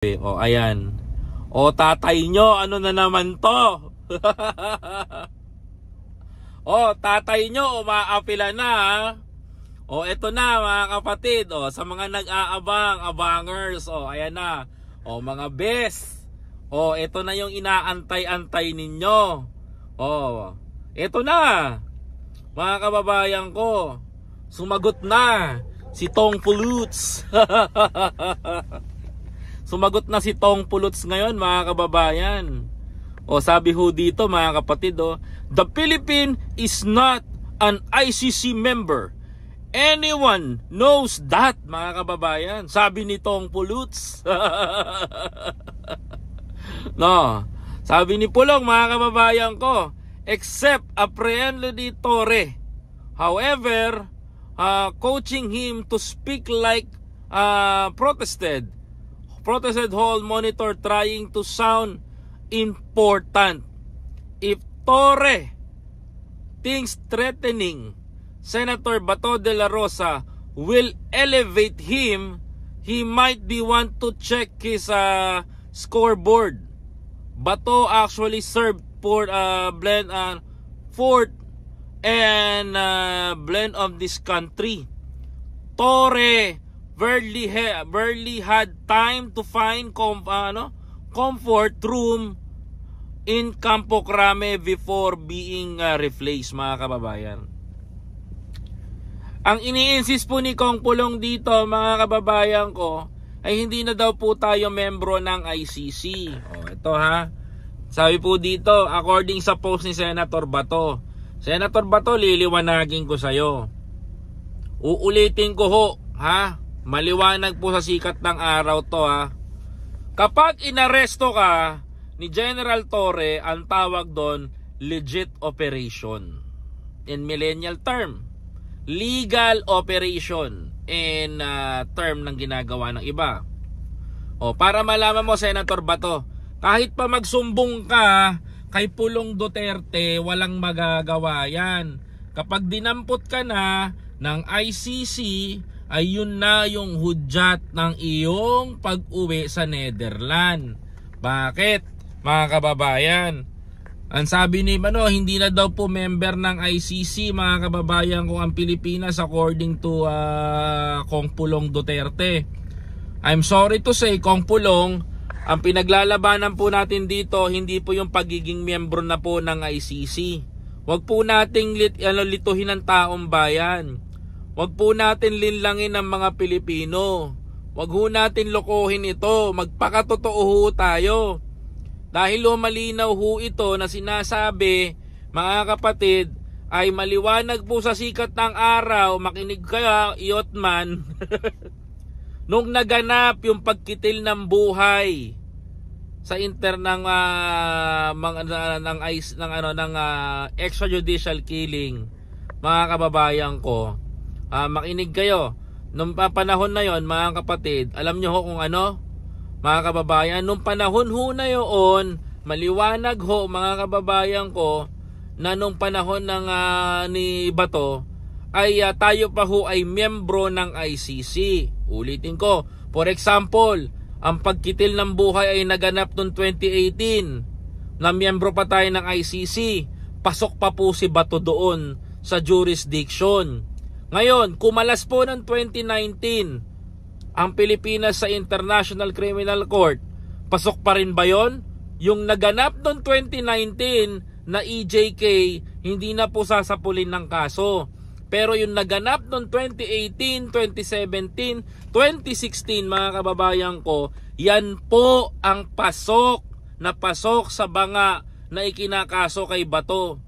O ayan. O tatay nyo, ano na naman to? O tatay nyo, umaapila na ha? O eto na mga kapatid, o sa mga nag-aabang, abangers, o ayan na. O mga best. O eto na yung inaantay-antay ninyo. O eto na. Mga kababayan ko, sumagot na si Tong Puluts. Sumagot na si Tong Puluts ngayon mga kababayan. O sabi ho dito mga kapatid, the Philippines is not an ICC member. Anyone knows that mga kababayan. Sabi ni Tong Puluts. No. Sabi ni Pulong mga kababayan ko, except Apriano de Torre. However, coaching him to speak like protested hall monitor trying to sound important. If Torre thinks threatening Senator Bato de la Rosa will elevate him, he might be want to check his scoreboard. Bato actually served for fourth and blend of this country. Torre barely had time to find comfort room in Campo Crame before being replaced mga kababayan. Ang ini-insist po ni Kong Pulong dito mga kababayan ko ay hindi na daw po tayo membro ng ICC. O ito ha. Sabi po dito, according sa post ni Senator Bato. Senator Bato, liliwanagin ko sa'yo. Uulitin ko ho, ha? Maliwanag po sa sikat ng araw to, ha? Kapag inaresto ka ni General Torre, ang tawag doon, legit operation. In millennial term. Legal operation in term ng ginagawa ng iba. O, para malaman mo, Senator Bato, kahit pa magsumbong ka kay Pulong Duterte, walang magagawa yan. Kapag dinampot ka na ng ICC, ay yun na yung hudyat ng iyong pag-uwi sa Netherlands. Bakit? Mga kababayan, ang sabi ni hindi na daw po member ng ICC mga kababayan kung ang Pilipinas according to Kong Pulong Duterte. I'm sorry to say, Kong Pulong, ang pinaglalabanan po natin dito hindi po yung pagiging miyembro na po ng ICC. Huwag po nating lituhin ang taong bayan. Huwag po natin linlangin ang mga Pilipino. Huwag po natin lokohin ito. Magpakatotoo ho tayo. Dahil malinaw ho ito na sinasabi, mga kapatid, ay maliwanag po sa sikat ng araw. Makinig kaya, Iotman. Nung naganap yung pagkitil ng buhay sa ng extrajudicial killing, mga kababayan ko, makinig kayo. Nung panahon na yon mga kapatid, alam nyo ho kung ano? Mga kababayan, nung panahon ho na yon, maliwanag ho mga kababayan ko, na nung panahon ng ni Bato, ay tayo pa ho ay miyembro ng ICC. Ulitin ko, for example, ang pagkitil ng buhay ay naganap noong 2018, na miyembro pa tayo ng ICC, pasok pa po si Bato doon sa jurisdiction. Ngayon, kumalas po ng 2019 ang Pilipinas sa International Criminal Court. Pasok pa rin ba yon? Yung naganap noong 2019 na EJK, hindi na po sasapulin ng kaso. Pero yung naganap noong 2018, 2017, 2016 mga kababayan ko, yan po ang pasok sa banga na ikinakaso kay Bato.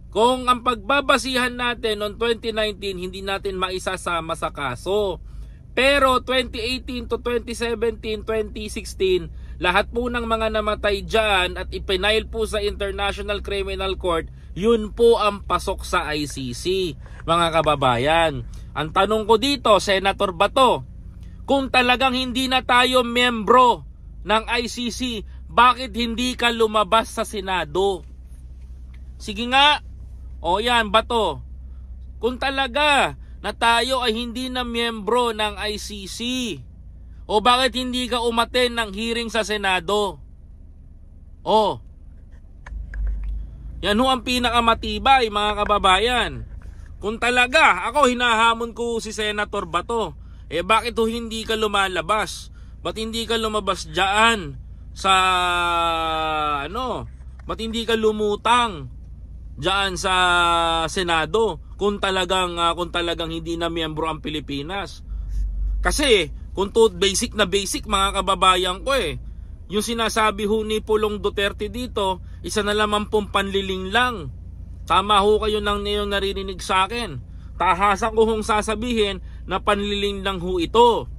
Kung ang pagbabasihan natin noong 2019, hindi natin maisasama sa kaso. Pero 2018 to 2017, 2016, lahat po ng mga namatay dyan at ipinail po sa International Criminal Court, yun po ang pasok sa ICC, mga kababayan. Ang tanong ko dito, Senator Bato, kung talagang hindi na tayo membro ng ICC, bakit hindi ka lumabas sa Senado? Sige nga. O yan, Bato, kung talaga na tayo ay hindi na miyembro ng ICC, O bakit hindi ka umattend ng hearing sa Senado? O, yan ho ang pinakamatibay, mga kababayan. Kung talaga, ako hinahamon ko si Senator Bato, bakit ho hindi ka lumalabas? Ba't hindi ka lumabas dyan sa, ba't hindi ka lumutang dyan sa Senado kung talagang hindi na miyembro ang Pilipinas? Kasi, kung to basic na basic, mga kababayan ko yung sinasabi ho ni Pulong Duterte dito, isa na lamang pong panliling lang. Tama ho kayo nang niyong naririnig sa akin. Tahasan ko hong sasabihin na panliling lang ho ito.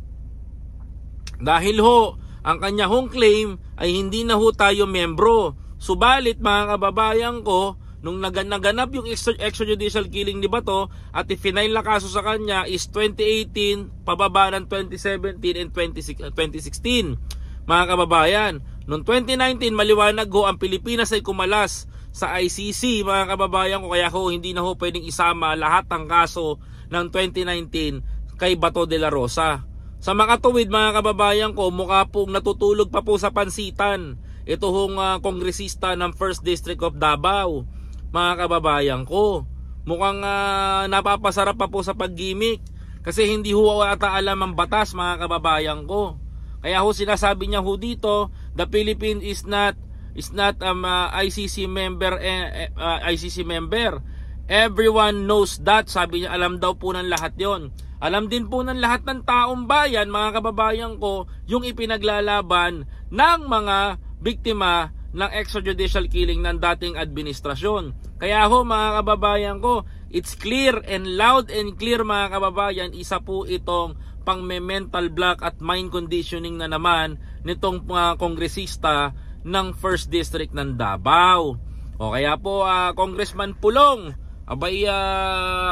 Dahil ho, ang kanya hong claim ay hindi na ho tayo membro. Subalit mga kababayan ko, nung naganap yung extrajudicial killing ni Bato at ifinail na kaso sa kanya is 2018 pababa ng 2017 and 2016. Mga kababayan, noong 2019 maliwanag ho ang Pilipinas ay kumalas sa ICC, mga kababayan ko, kaya ho hindi na ho pwedeng isama lahat ng kaso ng 2019 kay Bato de la Rosa. Sa makatuwid, mga kababayan ko, mukha pong natutulog pa po sa pansitan ito hong kongresista ng 1st District of Davao. Mga kababayan ko, mukhang napapasarap pa po sa paggimik kasi hindi ho ata alam ang batas, mga kababayan ko. Kaya ho sinasabi niya ho dito, the Philippines is not ICC member. Everyone knows that. Sabi niya, alam daw po ng lahat yon. Alam din po ng lahat ng taong bayan, mga kababayan ko, yung ipinaglalaban ng mga biktima ng extrajudicial killing ng dating administrasyon. Kaya ho, mga kababayan ko, it's clear and loud and clear, mga kababayan, isa po itong pang-mental block at mind conditioning na naman nitong kongresista ng 1st District ng Davao. O kaya po, Congressman Pulong, abay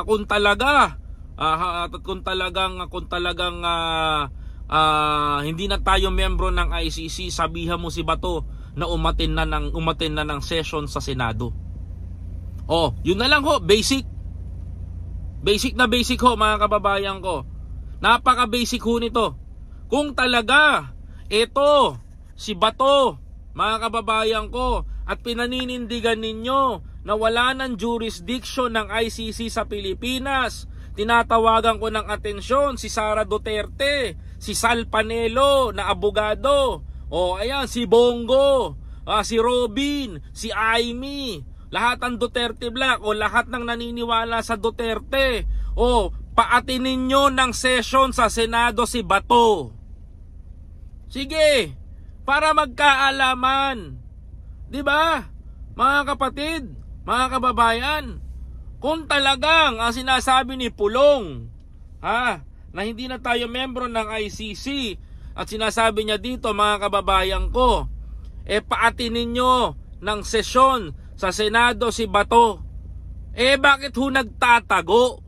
kung talagang hindi na tayo membro ng ICC, sabihan mo si Bato na umatin na ng session sa Senado. Oh, yun na lang ho, basic na basic ho, mga kababayan ko. Napaka-basic ho nito. Kung talaga ito si Bato, mga kababayan ko, at pinaninindigan ninyo na wala ng jurisdiction ng ICC sa Pilipinas, tinatawagan ko ng atensyon si Sara Duterte, si Sal Panelo na abogado, ayan, si Bongo, si Robin, si Amy, lahat ng Duterte Black lahat ng naniniwala sa Duterte, paatinin nyo ng session sa Senado si Bato. Sige, para magkaalaman. 'Di ba? Mga kapatid, mga kababayan, kung talagang ang sinasabi ni Pulong na hindi na tayo membro ng ICC at sinasabi niya dito, mga kababayan ko, paatinin nyo ng sesyon sa Senado si Bato. Bakit ho nagtatago?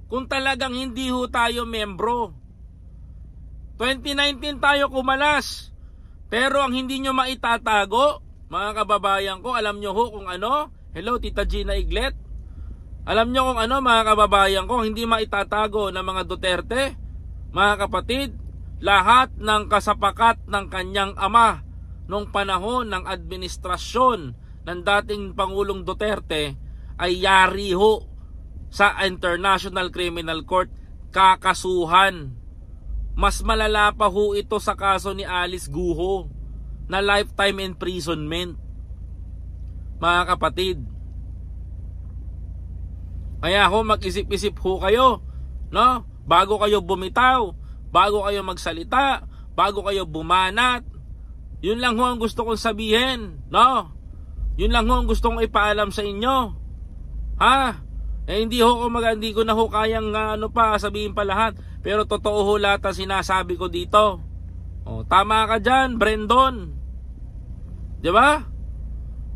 Kung talagang hindi ho tayo membro. 2019 tayo kumalas. Pero ang hindi nyo maitatago, mga kababayan ko, alam nyo ho kung ano? Hello, Tita Gina Iglet. Alam nyo kung ano, mga kababayan ko, hindi maitatago ng mga Duterte, mga kapatid, lahat ng kasapakat ng kanyang ama nung panahon ng administrasyon ng dating Pangulong Duterte ay yari ho sa International Criminal Court, kakasuhan. Mas malala pa ho ito sa kaso ni Alice Guho na lifetime imprisonment, mga kapatid. Kaya ho, mag-isip-isip ho kayo, no? Bago kayo bumitaw, bago kayo magsalita, bago kayo bumanat. Yun lang ho ang gusto kong sabihin, no? Yun lang ho ang gusto kong ipaalam sa inyo. Hindi ko na ho kayang sabihin pa lahat. Pero totoo ho lahat ang sinasabi ko dito. Tama ka dyan, Brendon. Diba?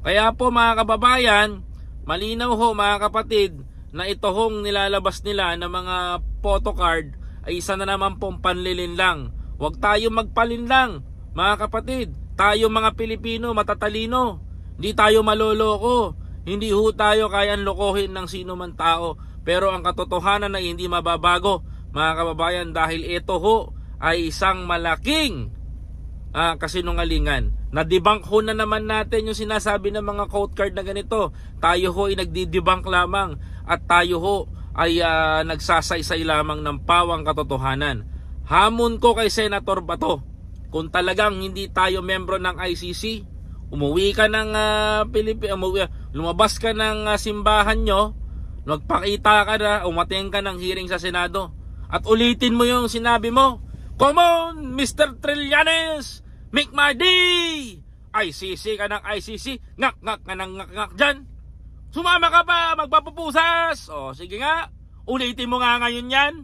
Kaya po, mga kababayan, malinaw ho, mga kapatid, na ito hong nilalabas nila na mga photocard ay isa na naman pong panlilin lang. Huwag tayo magpalinlang, mga kapatid. Tayo mga Pilipino, matatalino. Hindi tayo maloloko. Hindi ho tayo kayang lokohin ng sino man tao. Pero ang katotohanan ay hindi mababago, mga kababayan, dahil ito ho ay isang malaking kasinungalingan. Na-debunk ho na naman natin yung sinasabi ng mga quote card na ganito. Tayo ho ay nagdi-debunk lamang at tayo ho ay nagsasaysay lamang ng pawang katotohanan. Hamon ko kay Senator Bato, kung talagang hindi tayo membro ng ICC, umuwi ka ng lumabas ka ng simbahan nyo, magpakita ka na, umattend ka ng hearing sa Senado, at ulitin mo yung sinabi mo. Come on, Mr. Trillanes! Make my day! ICC ka ng ICC, ngak-ngak ka ng ngak-ngak dyan. Sumama ka pa, magpapupusas! O, sige nga, ulitin mo nga ngayon yan.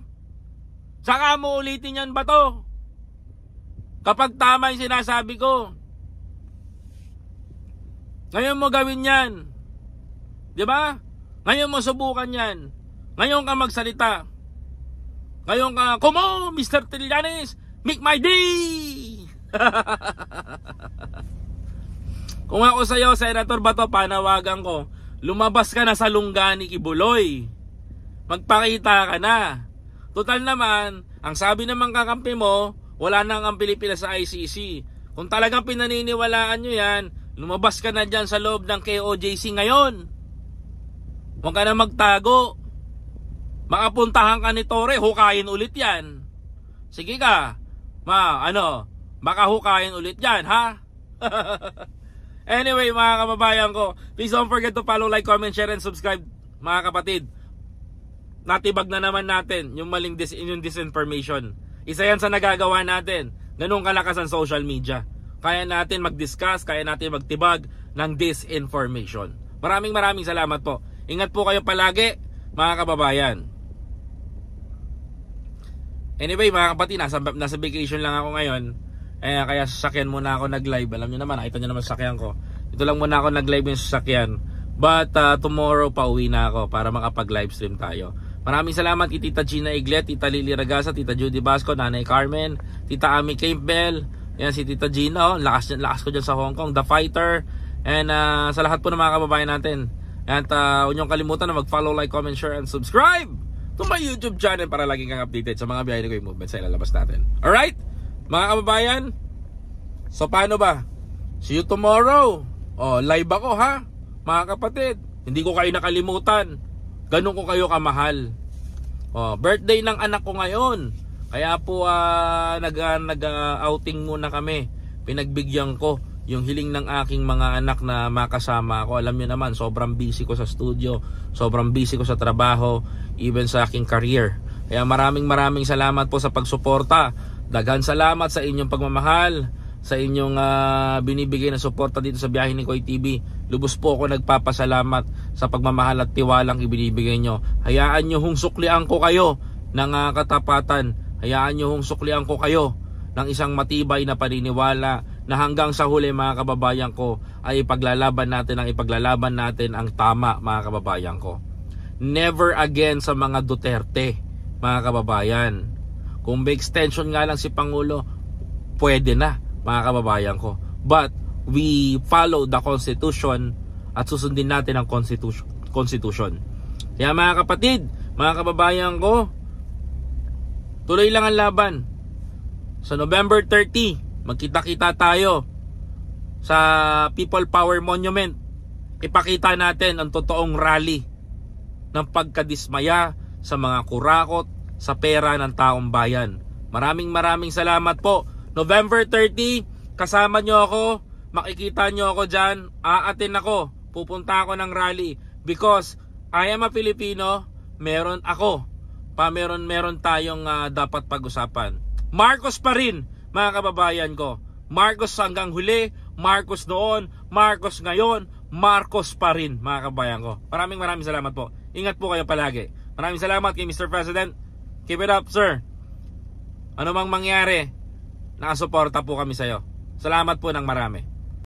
Saka mo ulitin yan ba to? Kapag tama yung sinasabi ko. Ngayon mo gawin yan. Diba? Ngayon mo subukan yan. Ngayon ka magsalita. Ngayon ka, come on, Mr. Trillanes, make my day! Kung ako sa'yo, Senator Bato, panawagan ko, lumabas ka na sa lungga ni Kibuloy. Magpakita ka na. Total naman, ang sabi naman kakampi mo, wala nang ang Pilipinas sa ICC. Kung talagang pinaniniwalaan nyo yan, lumabas ka na dyan sa loob ng KOJC ngayon. Huwag ka na magtago. Makapuntahan ka ni Torre, hukayin ulit yan. Sige ka, baka hukayin ulit yan, ha? Anyway, mga kababayan ko, please don't forget to follow, like, comment, share, and subscribe, mga kapatid. Natibag na naman natin yung maling yung disinformation. Isa yan sa nagagawa natin. Ganun kalakas ang social media. Kaya natin mag-discuss, kaya natin magtibag ng disinformation. Maraming salamat po. Ingat po kayo palagi, mga kababayan. Anyway, mga kapatid, nasa vacation lang ako ngayon. Kaya sasakyan muna ako nag-live. Alam nyo naman, nakita nyo naman sasakyan ko. Ito lang muna ako nag-live yung sasakyan. But tomorrow pauwi na ako para makapag-livestream tayo. Maraming salamat kay Tita Gina Iglet, Tita Lily Ragasa, Tita Judy Basco, Nanay Carmen, Tita Ami Campbell. Yan si Tita Gina, lakas ko dyan sa Hong Kong, The Fighter. And sa lahat po ng mga kababayan natin. At huwag niyong kalimutan na mag-follow, like, comment, share, and subscribe to my YouTube channel para laging kang updated sa mga behind the way movements sa ilalabas natin. Alright? Mga kababayan, so paano ba? See you tomorrow. Live ako, ha? Mga kapatid, hindi ko kayo nakalimutan. Ganun ko kayo kamahal. Birthday ng anak ko ngayon. Kaya po nag-outing muna kami. Pinagbigyan ko yung hiling ng aking mga anak na makasama ako. Alam niyo naman, sobrang busy ko sa studio, sobrang busy ko sa trabaho, even sa aking career. Kaya maraming salamat po sa pagsuporta. Daghan salamat sa inyong pagmamahal, sa inyong binibigay na suporta dito sa Biyahe ni Koy TV. Lubos po ako nagpapasalamat sa pagmamahal at tiwalang ibinibigay nyo. Hayaan nyo hong suklian ko kayo ng katapatan. Hayaan nyo hong suklian ko kayo ng isang matibay na paniniwala na hanggang sa huli, mga kababayan ko, ay ipaglalaban natin ang tama, mga kababayan ko. Never again sa mga Duterte, mga kababayan. Kung may extension nga lang si Pangulo, pwede na, mga kababayan ko. But we follow the Constitution at susundin natin ang Constitution. Kaya mga kapatid, mga kababayan ko, tuloy lang ang laban. Sa November 30, magkita-kita tayo sa People Power Monument. Ipakita natin ang totoong rally ng pagkadismaya sa mga kurakot sa pera ng taong bayan. Maraming salamat po. November 30, kasama nyo ako. Makikita nyo ako dyan. Aatin ako. Pupunta ako ng rally. Because I am a Filipino. Meron ako. Meron tayong dapat pag-usapan. Marcos pa rin, mga kababayan ko. Marcos hanggang huli. Marcos noon. Marcos ngayon. Marcos pa rin, mga kababayan ko. Maraming salamat po. Ingat po kayo palagi. Maraming salamat kay Mr. President. Keep it up, sir. Ano mang mangyari, nakasuporta po kami sa iyo. Salamat po ng marami.